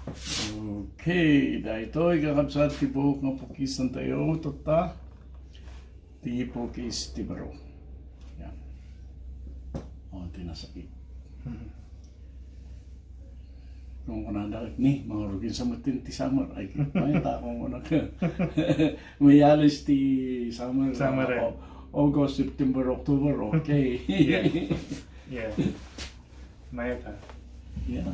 Okay, dahito ikakabsat ti buhok nga pukisan tayo, tota, ti pukis ti baro. Yan. O, tinasakit. Kung kanadakit ni, mga rugin sa matin ti summer, ay may takong mo na ka. May alis ti summer. Summer, August, September, October, okay. Yeah. Maya ka. Yeah.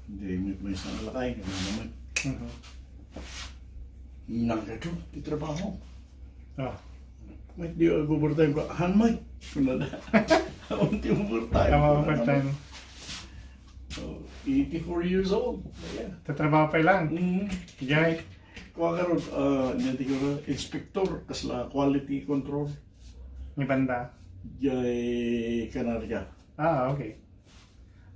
Hindi, may isang lakay, kaya naman. Nagkado, di trabaho. Oh. May di overtime ko, hanmay. Kung na unti overtime. Tama ba first time? So, 84 years old. Yeah. Tatrabaho pa lang. Jay. Kuha ka ron, nanti ko ron, inspector, kasla quality control. Ni banda. Jay Kanarya. Ah, okay.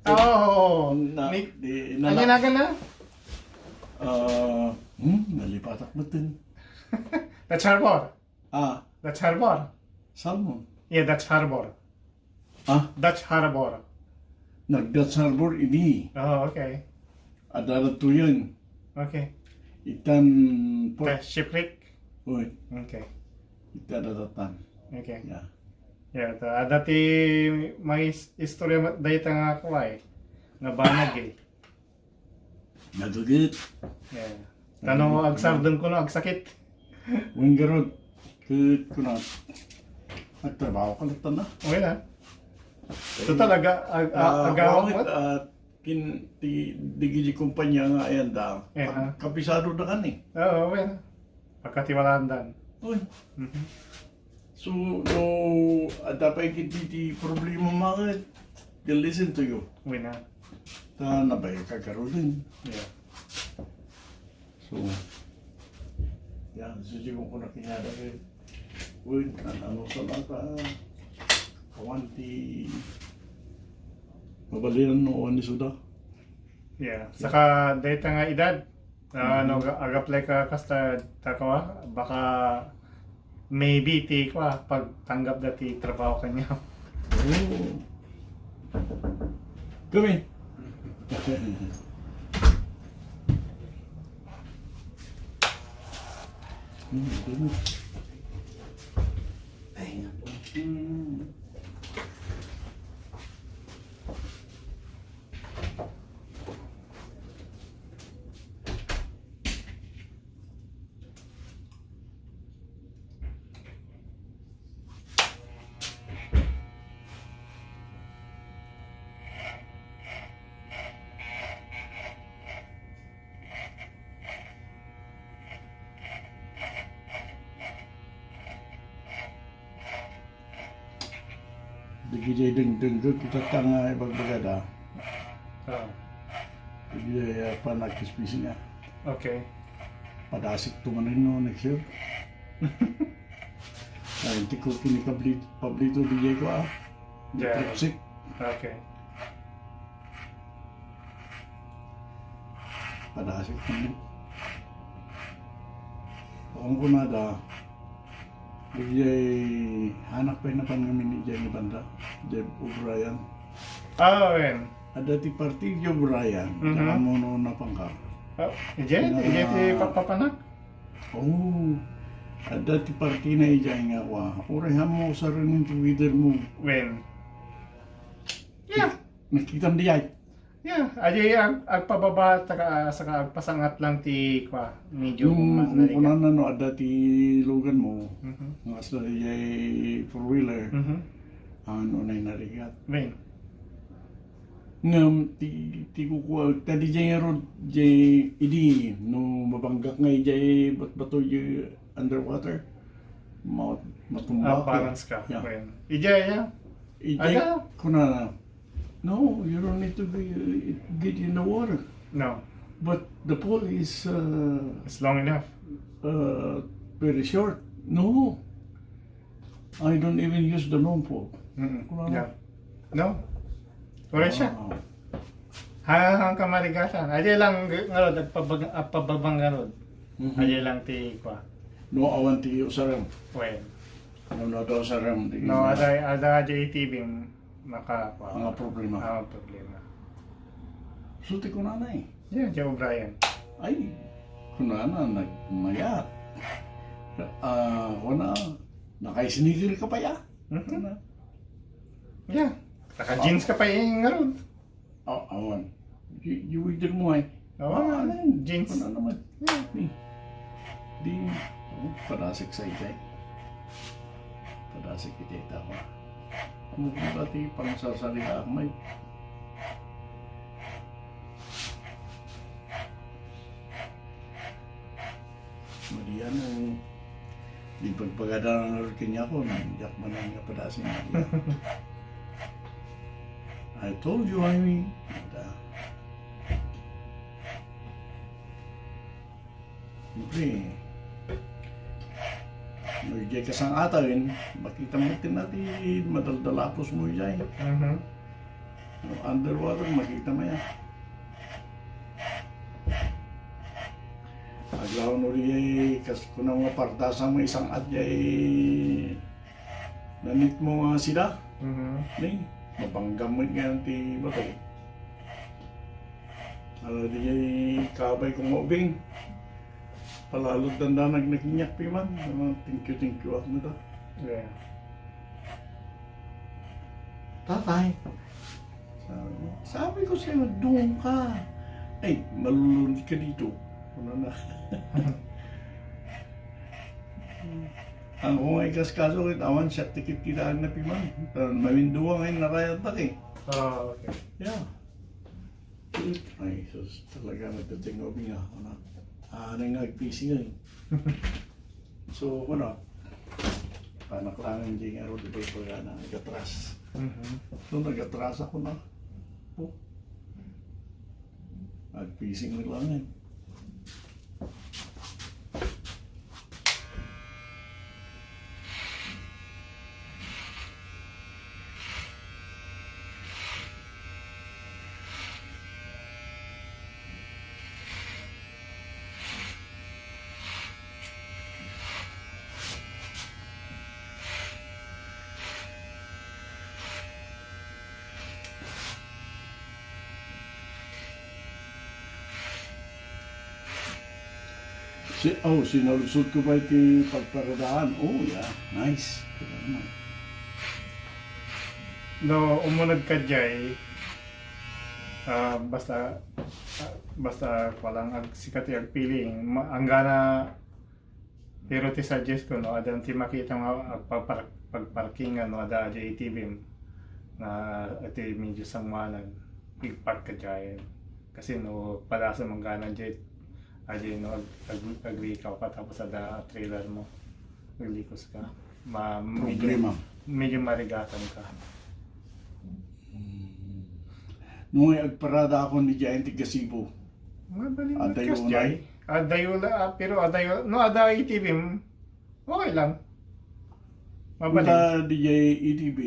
Oh, nangyanagan na? Nalipatak mo din. That's harbor. That's harbor. Salmon. Yeah, that's harbor. Dutch harbor. Nag-Dutch Harbor, ini. Oh, okay. Adarat to yun. Okay. Itan The port. shipwreck. Uy, Okay. itadaratan. Okay. Yeah. Yeah, dati may istorya dayta nga ako ay nga banag eh. Nadugit. Yeah. Tanong mo agsardon ko no agsakit. Winggarod. Kut kuna. Nagtrabaho ka na. Okay na. So talaga agawang mo? Digiji kumpanya nga ayan da. Yeah. Kapisado na kan eh. Oo, okay na. Pagkatiwalaan dan. Uy. So, no, dapat hindi problema mga they'll listen to you. Okay na. Ta nabay kagaro din. Yeah. So, yan, susi ko na kinyada eh. Uy, ano sa lata, kawanti, mabalinan no ni Suda. Yeah. Saka dayta nga edad. Ano aga-apply ka kasta takawa baka maybe ti ko pag tanggap dati trabaho kanya. Oh. Kami. Ay, napo. Digijay deng-deng kita tanga ibagbagada. Oh. Digijay panagkispisi nga. Okay. Padasik tumanin no next year. Ay, hindi ko pablito DJ ko Yeah. Tripsik. Okay. Padasik tumanin. Kung kunada, DJ anak pa na pangamin ni Jenny Banda, Jeb O'Brien. Oh, when? Ada ti parti Jeb O'Brien, jangan mo no na pangka. Oh, ije ti papanak. Oh, ada ti parti na ijay nga wa. Orehan mo sa rin Twitter mo. When? Yeah. Nakita mo diay. Yeah, aja agpababa saka agpasangat lang ti kwa medyo Yung kunan na no, ada ti lugan mo. Nga sa ijay four-wheeler. Ano na narigat. When? Ngam ti kukuha tadi jay nga road jay idi no mabanggak nga jay bato jay underwater matumba Balance ka. Yeah. When? Ija. Ijay Aga? kuna no, you don't need to get in the water, No, but the pole is it's long enough. very short. No, I don't even use the long pole. Yeah. No. Wala siya. Hang kamarigasan. Aja lang ngarod at pababang ngarod. Aja lang ti kwa. No awan ti usaram. Well, No daw usaram. no ada aja TV maka Mga problema. problema. Suti ko nanay. Yeah, Joe Brian. Ay, kunana nagmayat. Kuna, nakaisnigil ka pa ya. Kuna. Yeah. Naka-jeans ka pa yung ngarod. Awan. Yuwigdir mo ay. Oo, jeans. Kuna naman. Di, padasik sa itay. Padasik itay tama. Ano kung dati pang sasalita ako may. Malian o di pagpagada ng kanya ko, nandiyak man ang kapadasin niya. I told you, I mean. Siyempre, Norjay ka sang atawin, makita mo natin madaldalapos mo dyan. Underwater, makita mo yan. Aglaw no rin kas kung mga partasa mo isang adyay nanit mo nga sila. Ning, mapanggam mo nga ti bato. Ano di kabay kong maubing. Palalod tanda nagnakinyak pi man. Thank you ako na to. Yeah. Tatay, sabi ko sa'yo, doon ka. Ay, malulunod ka dito. Ano na? Ang kung ay kaskaso, awan siya tikit kitaan na piman. Maminduwa ngayon nakayatak eh. Oh, okay. Yeah. Ay, sus, talaga nagtatingobi nga. Ano nga nag-PC nga eh. So, panaklangan din nga rin dito pag nag-atras. So, nag-atras ako na. Oh. Nag-PC nga lang eh. Sinalusot ko ba iti pagparadaan? Oh, yeah. Nice. No, umunod ka jay. Basta walang sikat yung piling. Ang gana, pero ti suggest ko, no, adan ti makita nga pagparkingan, no, ada jay ATV na iti medyo sangmanan. Pigpark ka jay. Kasi no, palasa mang gana jay. Ajay no, agree ka tapos ada trailer mo. Maglikos ka. Medyo marigatan ka. Nung agparada ako ni Jayan Tigasibo. Mabaling Adayo magkas na. jay. Adayo la, pero adayo, no, ada ATV, okay lang. Mabaling. Mula DJ ETB,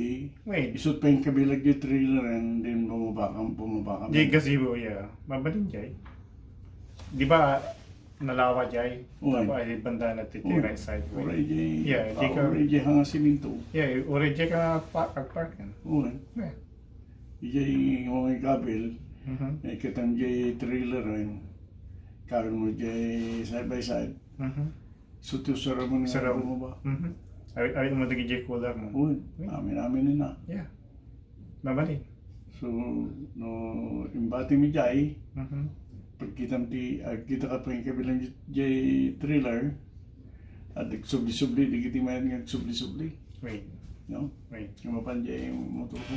Wait, isot pa yung kabilag yung trailer and then bumaba ka. jay gazebo, yeah. Mabaling jay. Di ba, nalawa jay? Uy. Tapos ay banda na titira side way. Oray jay, Yeah, di ka- oray jay hanga siminto. Yeah, uri jay ka park yan. Uy, Yeah. jay mga kabil, Mhm. kitang jay trailer rin. Karon mo jay side by side. Mhm. Suto sara mo nga Sara. bumaba. Mhm. Ay mo dagi jay cooler mo. Uy, amin na. Yeah. Mabaling. So, no, imbati mi jay, Mhm. pagkitam kita ka pa yung kabilang jay trailer, at subli-subli, di kita mayan nga subli-subli. Wait. No? Wait. Yung mapanjay yung motor ko.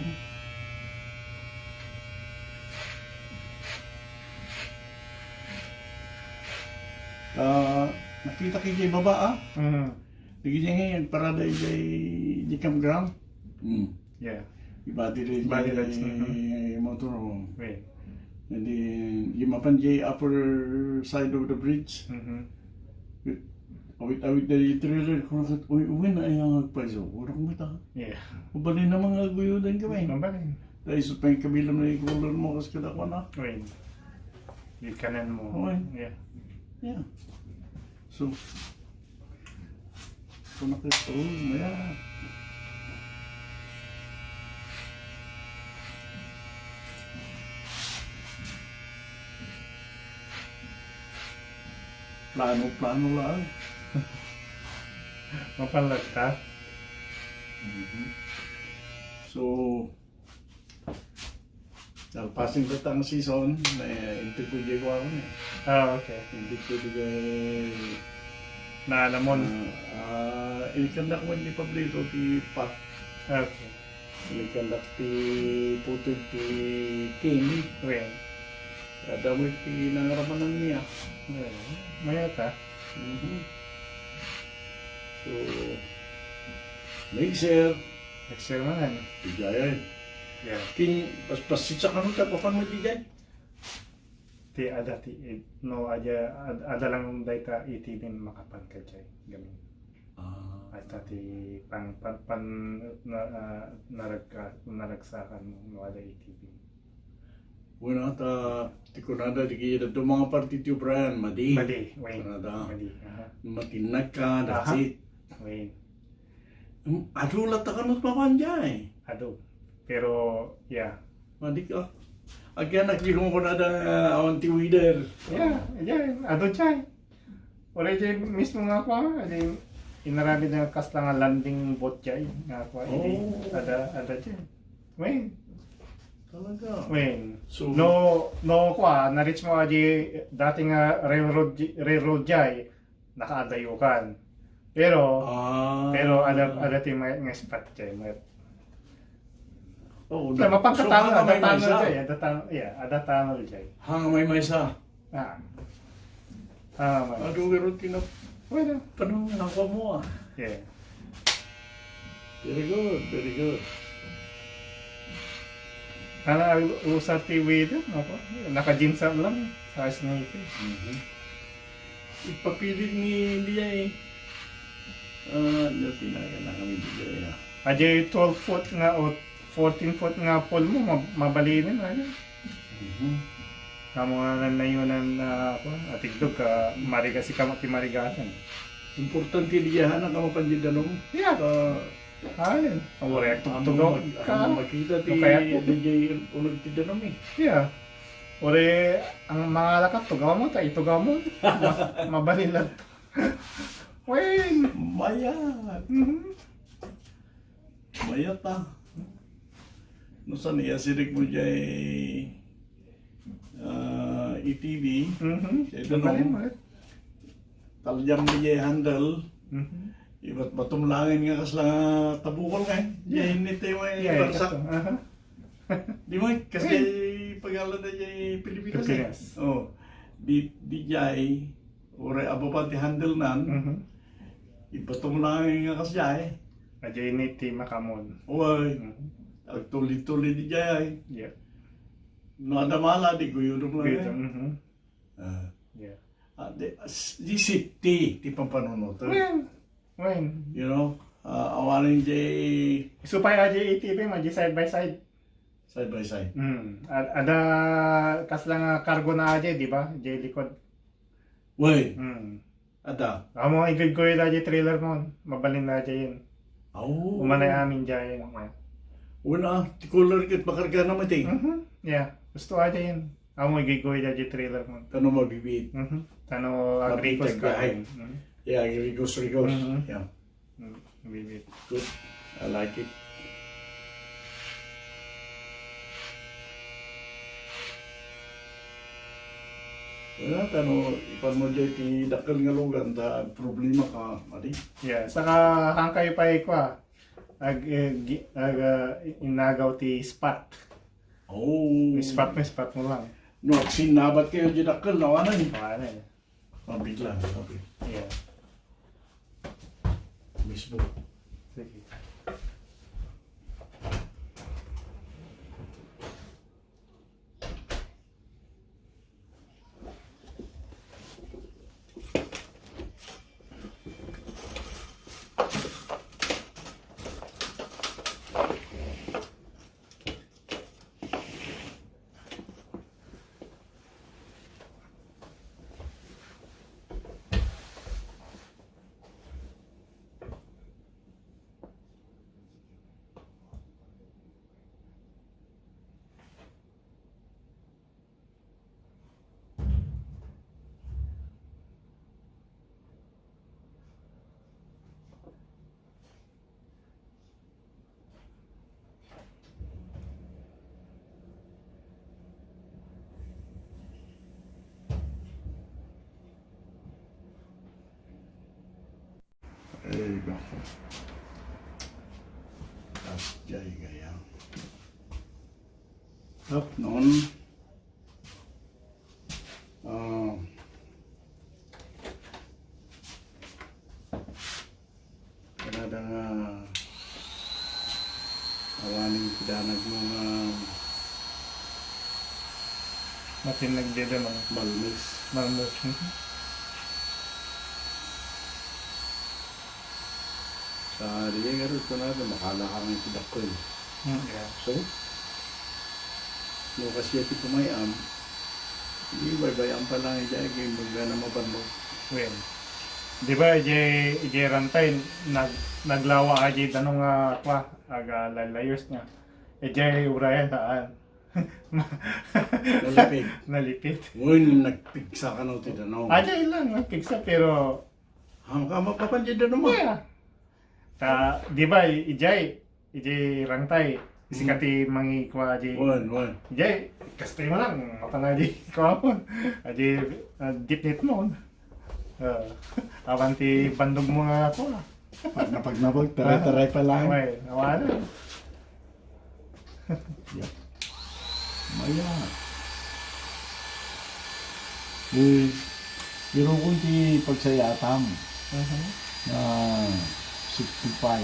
Nakita kay jay baba Mhm. Lagi niya ngayon, parada yung jay campground. Yeah. Ibati rin Body jay lights, motor mo. Wait. And then, yung mapanjay upper side of the bridge. Mhm. Awit na yung trailer, uwi na ay ang agpaiso. Urang mo ta. Yeah. Ubalin na mga guyudan kami. Mabaling. Dahil sa pang kabilang na yung color mo kasi kada ko na. Wait. Yung kanan mo. Okay. Yeah. Yeah. So, kung nakita, maya. Plano lang. Mapalag ka? So, passing the tang season, na hindi ko ko ako na. Okay. Hindi ko Naalamon. inikandak mo ni Pablito ti Pat. Okay. Inikandak ti putod ti King. Wait. Ada mo ti nangaraman niya. Mayata. So, mixer. Exer man. Diyan. Yeah. King, pas sitsa ka nung tapapan mo diyan. Ti ada no ada lang data itinin makapan ka jay gamin. Ata ti pan naragsakan mo no ada itinin. Wala ta ti kunada di kaya do mga partito Brian madi. Madi, wait. Kunada. Madi. Matinag ka, that's Aha. it. Wait. Adulat ka nung pamanjay. Ado. Pero yeah. Madi ka. Agyan nakikong ko na awan ti wider. Yeah, ado jay. Wala jay mismo nga ko, adi inarabi na kas lang landing boat jay nga ko. Oh. Ada jay. Wait. Talaga. Wait. So, No kwa na-reach mo adi dating railroad jay nakaadayukan. Pero ada ti may nga spot jay. Oh, Mapangkatano, may ada tunnel maysa. jay, ada tunnel jay. Hang may maysa. Man. Ado pero tinap Well, tanong nako mo ah. yeah. Very good, very good. Usar ti video, ako. Naka-jeans up lang sa snake. Ipapilit ni India eh. Yung tinaga na kami bigay ah. Ajay 12 foot nga o 14 foot nga pole mo, mabalinin. Ano? Kamu nga nanayunan na ako. Atigdog ka, mariga si kamati marigasan. Importante diyan ang kamapandidanom. Yeah. Alin? Ang react tugaw ka. Makita ti Kaya- DJ unag tidanom eh. Yeah. Ore, ang mga lakat, tugaw mo, itugaw mo. Mabalilan. Wait. Mayat. Mayat ah. No saan iya sirik mo dyan ETV. Ito no. Talyam niya handle. Iba't batumlangin nga kas lang tabukol nga. Diyan hindi tayo may barsak. Di mo kasi pag-alam na dyan Pilipinas. Pilipinas. Oh. Di dyan ore ababa ti handle nan. Ibatumlangin nga kas dyan. Ajay ni ti makamon. Uy. Agtuli-tuli di dyan. Yeah. No ada mala di guyudom lang Good. eh. Yeah. Di safety ti pampanunot. When? You know, awanin jay Supay aja ATV maji side by side. side by side. Ada kas lang cargo na aja, di ba? Jay likod. Wait, ada. Amo igid aja trailer mo. Mabalin na aja yun. Oh. Umanay amin dyan. Una, ti color kit bakarga na mati. Yeah. Gusto aja yun. Amo igid aja trailer mo. Kano mabibit. Tano agrikos ka. Mabitag Yeah, rigos. Yeah, Bibit. good. I like it. Wala, tano, ipan mo dyan ti dakal nga lugan, ta problema ka, mali. Yeah, saka hangkay pa ikwa. Inagaw ti spot. Oh. Spot mo lang. No, sinabat kayo dyan dakal, nawanan eh. Paano eh? Mabigla, sabi. Yeah. Mismo. Sige. Eh, nako. At jay gaya. Tap noon. Kanada nga awaning pidanag mo nga Matinag dito ng malmis. malnourished. Sa diya nga rin ito na makala ka ng pidak ko eh. Yeah. So, no kasi ito pumayam, hindi baybayan pa lang ija kay mga na mabandog. Well, di ba, ije rantay, naglawa aja tanong nga kwa, aga lalayos niya. Ije uraya saan? Nalapit. Nalipit. Ngunit nagpigsa ka na ito na. Aja ilang nagpiksa pero, Ka mapapanjid na naman. yeah. Di ba, ije rantay, sikati mangi kwa aja. Wan. Ije, kastay mo lang, matang aja kwa mo. Aja, dipnit mo. Awanti bandog mo nga ako. Pag napag, taray-taray pa lang. Okay, nawala. Maya. Eh, pero kung di pagsayatam na 65.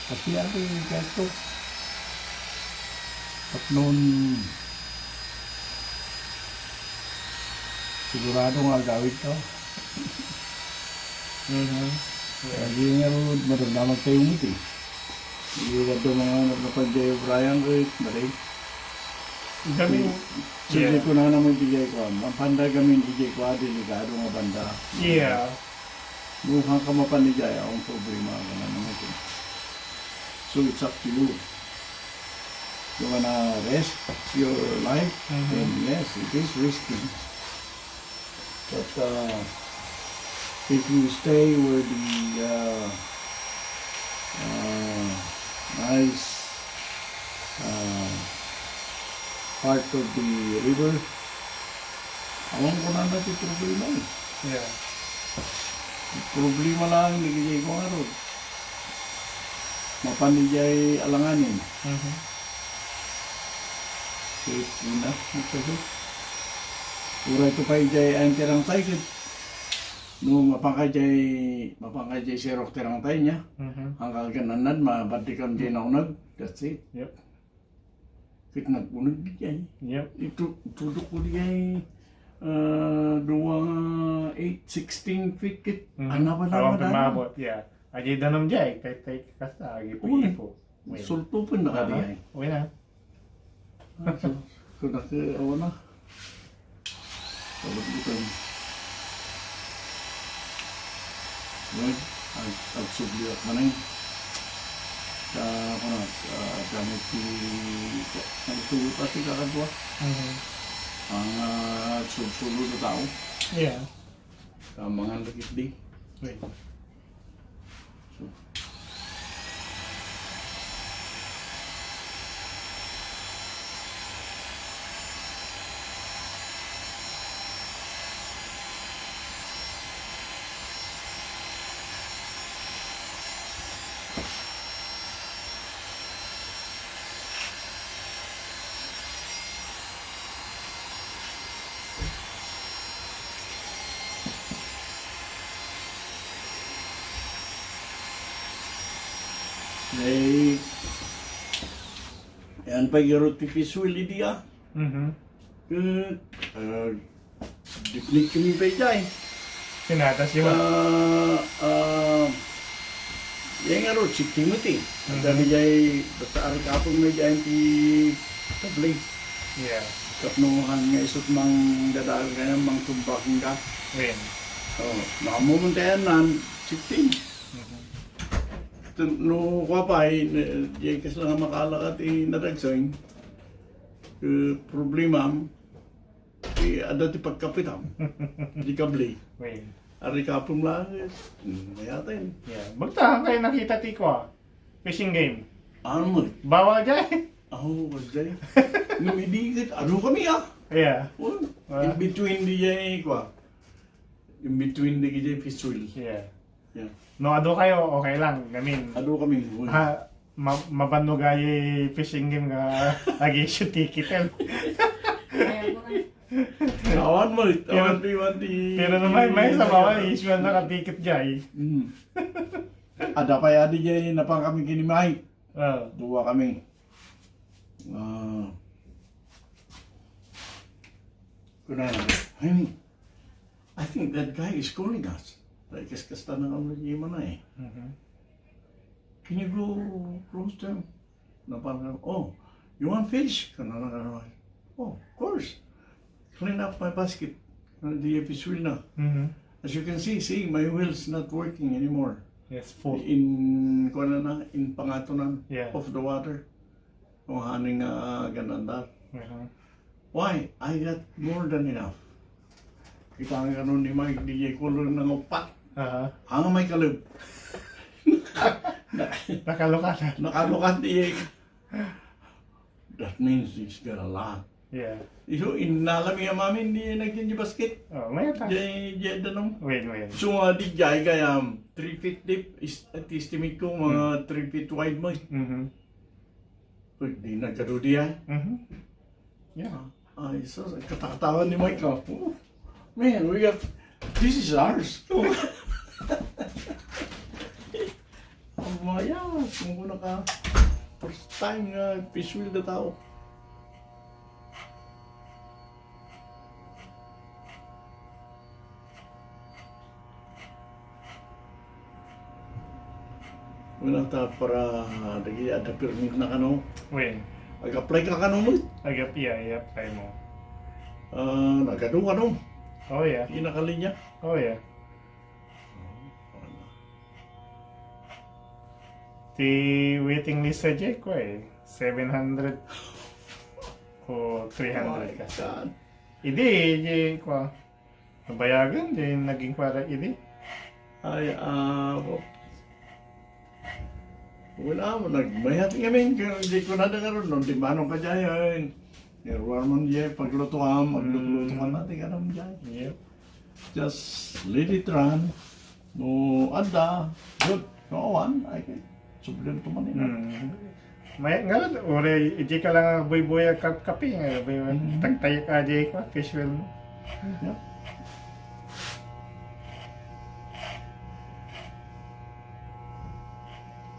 Kasi ano yung kato? At noon, sigurado nga gawin to. Lagi nga rin, maramdaman tayo mo ito. Hindi ka ito mga napanjay Brian Rick, maray. Kami, Sige ko na naman DJ ko. Ang panda kami DJ ko, delikado nga banda. yeah. Mukhang ka mapanijay, akong problema ka na naman ito. So it's up to you. You wanna rest your life? Then yes, it is risky. But if you stay where the nice part of the river, awang ko na natin problema eh. Yeah. Problema lang nagigay ko nga ron. Mapanijay alanganin. So, yun na. Pura ito pa ijay ang tirang tayo. No, mapangkajay si Rock tirang tayo niya. Hanggang gananan, mabadikan din ako nag. That's it. Yep. Kit nagpunod dijay. Yep. Ito, tudok ko dijay. 16 feet kit. Ano ba Awang naman? pumabot, yeah. Aji danom jay, tay kasta, agi po. Sulto po na ka dijay. Uy na. Kung awa na. Sabat dito. Ngayon, agsubliak man eh. Sa, gamit si, nagtuyo pati kakadwa. Ang sulsulo na tao. Yeah. Sa mga lakit di. Wait. Eh, yan pa yung artificial idea. Diplik kami pa ijay. Sinatas yun. Yan nga ro, si Timothy. Ang dami jay, basta arik kapag may jay ti tabli. Yeah. Kapnuhan nga isot mang dadagal kaya mang tumbaking ka. Win. Nakamumuntayan na, 16. No kapay, jay kas lang makalakat naragsoy. Problema, ada ti pagkapitam. Di kabli. Win. Ari kapong lang, mayatin. Yeah. Bagta kayo nakita ti ko. Fishing game. Ano mo? Bawa jay. Was day. Numidigit, ano kami Yeah. In between di jay kwa. In between di jay fistul. Yeah. Yeah. No, ado kayo, okay lang. Gamin. Ado kami. Ha, mabano gayi fishing game nga lagi shoot ticket. Awan mo. Awan di. Pero naman, may sa bawal, isuan na ka-ticket jay. Ada pa yadi jay na pang kami kinimay. Oh. Dua kami. I think that guy is calling us. Like, kasta na kami gimana eh. Can you go close to him? Na parang, oh, you want fish? Oh, of course. Clean up my basket. The fish wheel na. As you can see, my wheel's not working anymore. Yes, full. In pangatunan Yeah. of the water. Kung haning gananda. Why? I got more than enough. Kita nga nun ni Mike, DJ Kulur ng upat. Ang may kalib. Nakalukat. Nakalukat di. That means he's got a lot. Yeah. So, inalam yung mamin, di naging di basket. Oh, may ata. Di danong. Wait. So, di jay kaya 3 feet deep, at estimate ko mga 3 feet wide mo. Di nagkarudi ay. Yeah. Ay, so, katatawan ni Mike ko. Oh, man, this is ours. Maya, kung kuna ka, first time nga, fish wheel na tao. Wala ta para lagi ada permit na kano. Wait.Ag-apply ka kano mo. Agap, yeah, try mo. Nagado kano. Oh, yeah. Inakalinya. Oh, yeah. The waiting list sa Jake ko 700 o 300 ka. God. Hindi, Jake ko. Nabayagan, din naging para hindi. Ay, wala mo, nagbayat kami. Hindi ko na nagaroon. Nung timanong ka dyan. Nirwar mo dyan. Paglutuan, maglulutuan natin ka naman dyan. Yep. Just let it run. No, ada. Good. No one. I can. Sublihan ito man May ngayon, ore, hindi ka lang boy-boy kapi. Tagtayo ka Jake ko, fish wheel mo. Yep.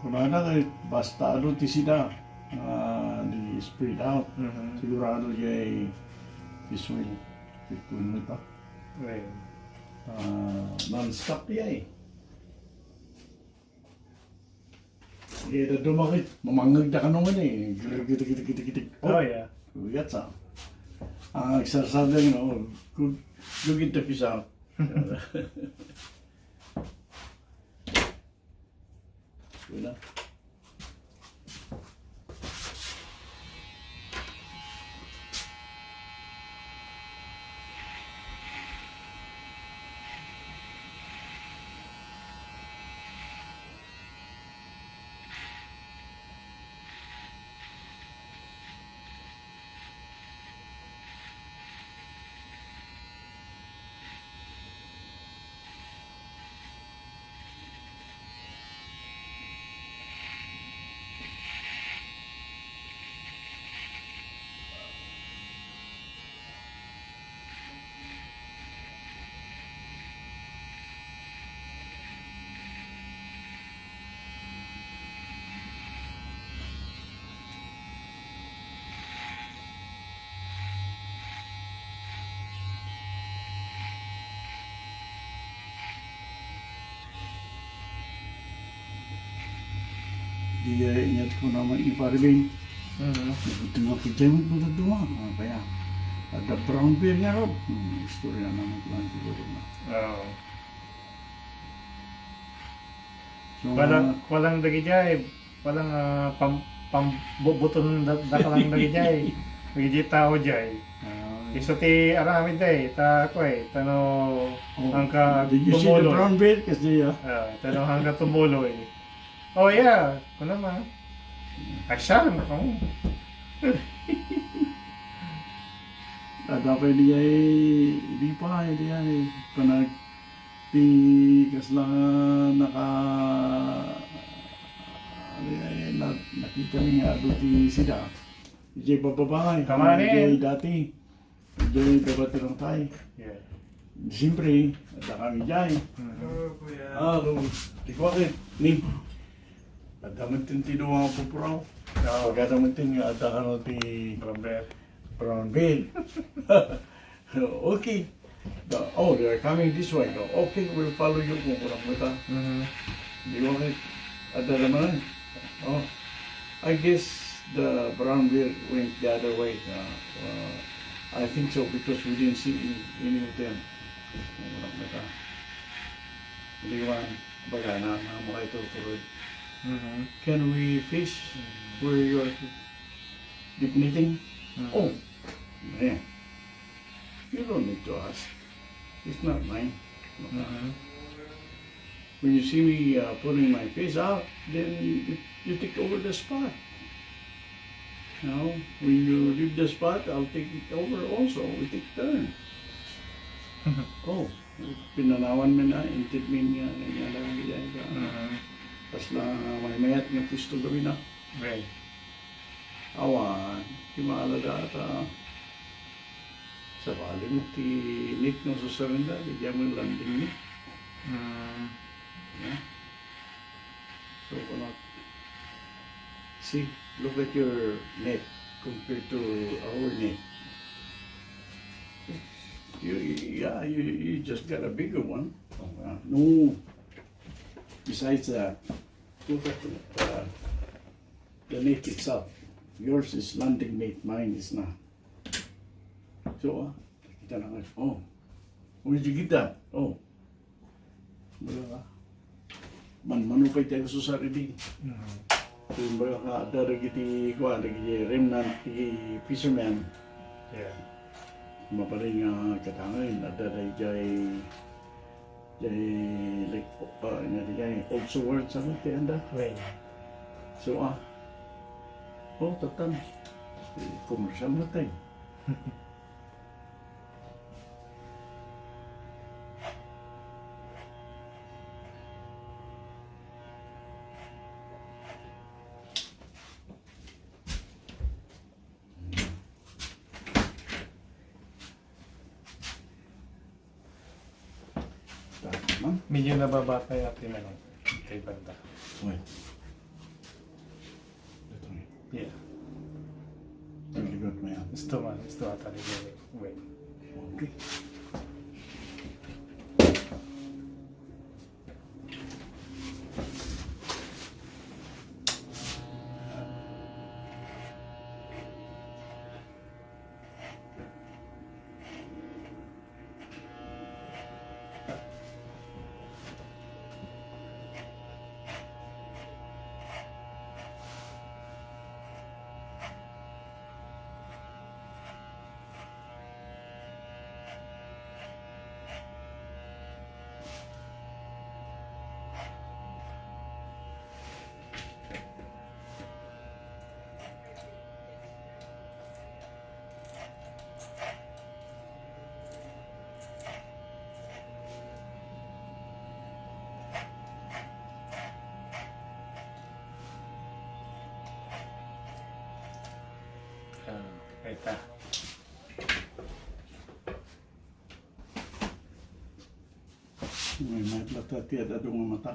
Kung kahit basta ano tisida di spread out, sigurado siya fish wheel. Fitun nito. Right. Non-stop niya eh. Hindi na dumakit. Mamangag na ka naman eh. Gitik. Oh, yeah. Ugat sa. Ang exercise lang, good get the fish out. Wala. Dia ingat ko naman iparibing. Tengok kita mo dua. Kaya ada brown bear nga Rob. Istorya naman ko lang siguro na. Oh. So, Walang dagi jay. Walang pambubuton da lang dagi jay. Dagi tao jay. Iso ti aramid day. Ta ko tano hangka did you see the tumulo. brown bear? Kasi Tano hangka tumulo Oh yeah, ko naman. Aksyan ko. dapat dia di pa dia panag Ti kasla naka nakita ni nga ado ti sida. Ijay bababahay. Kamanin. Ijay dati. Ijay babatirang tayo. Yeah. Siyempre, ada kami dyan. Halo, tikwakit. Ni, ada mentin ti doang pupuraw. No. Pagkata mentin nga ada kano ti Robert. brown bill. Okay. Oh, they're coming this way. Okay, we'll follow you kung kurang mata. Di wakit. Ada naman. Oh, I guess the brown bear went the other way. I think so because we didn't see any of them. Walang mata. Liwan. Baga na mga ito turod. Can we fish where you're deep knitting? Oh, man. You don't need to ask. It's not mine. When you see me putting my fish out, then you take over the spot. Now, when you leave the spot, I'll take it over also. We take turn. Oh, pinanawan mo na, intid mo niya, nangyala yan ka. Tapos na may mayat nga pisto gawin na. Right. Awan, kimalada ata. Sa bali mo, tinit ng susarinda, bigyan mo yung landing niya. Yeah. So, see, look at your net compared to our net. You just got a bigger one. No. Besides that, look at the net itself. Yours is landing net, mine is not. So, kita na nga. Oh, where'd you get that? Oh, wala ka. Manupay tayo sa sarili. Kung ba ka, ada lagi ti remnant ti fisherman. Yeah. Mapaling katangin, ada lagi jay like nga jay also words ano ti anda. Right. So oh tatan, commercial na tayo. Medyo nababata yung ating ano, kay banda. Wait. Ito nga. Yeah. Nagligot mo yan. Gusto ata rin yung wait. Okay. Eta. May matlata ti ada dong mata.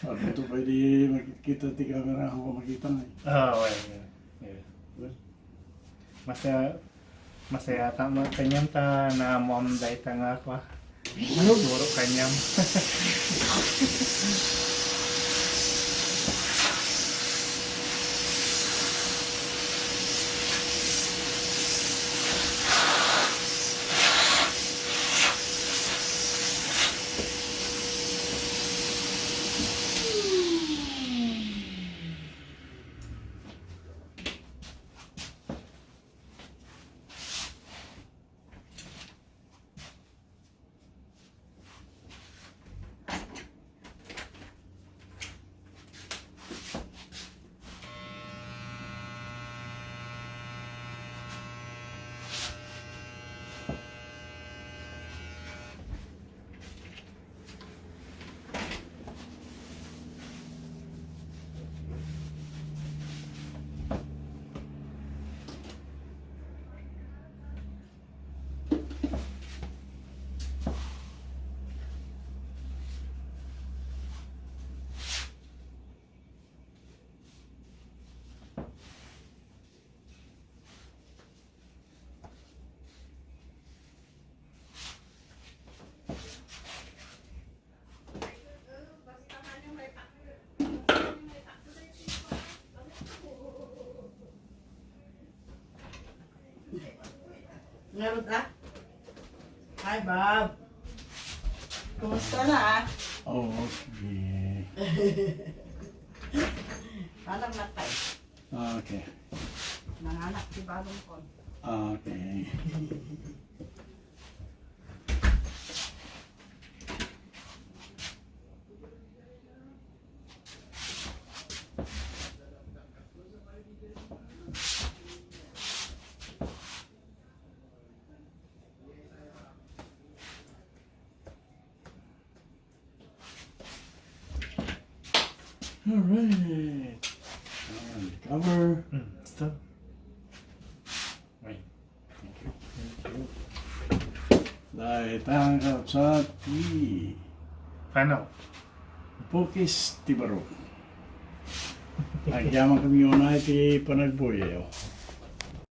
Ano to pwede makikita ti camera ako makita nga. Well, yeah. Masaya tama kanyang ta na mom dahil ta nga ako. Siguro kanyang. Meron na? Hi, Bob. Kumusta na? Okay. Alam na tayo. Okay. Nanganak si Bagong Kon. Okay. All right. Cover. Stop. Wait. Thank you. Dahil tangkap sa Final. Pukis Tibaro. Agyaman kami yun ay ti panagbuyayo.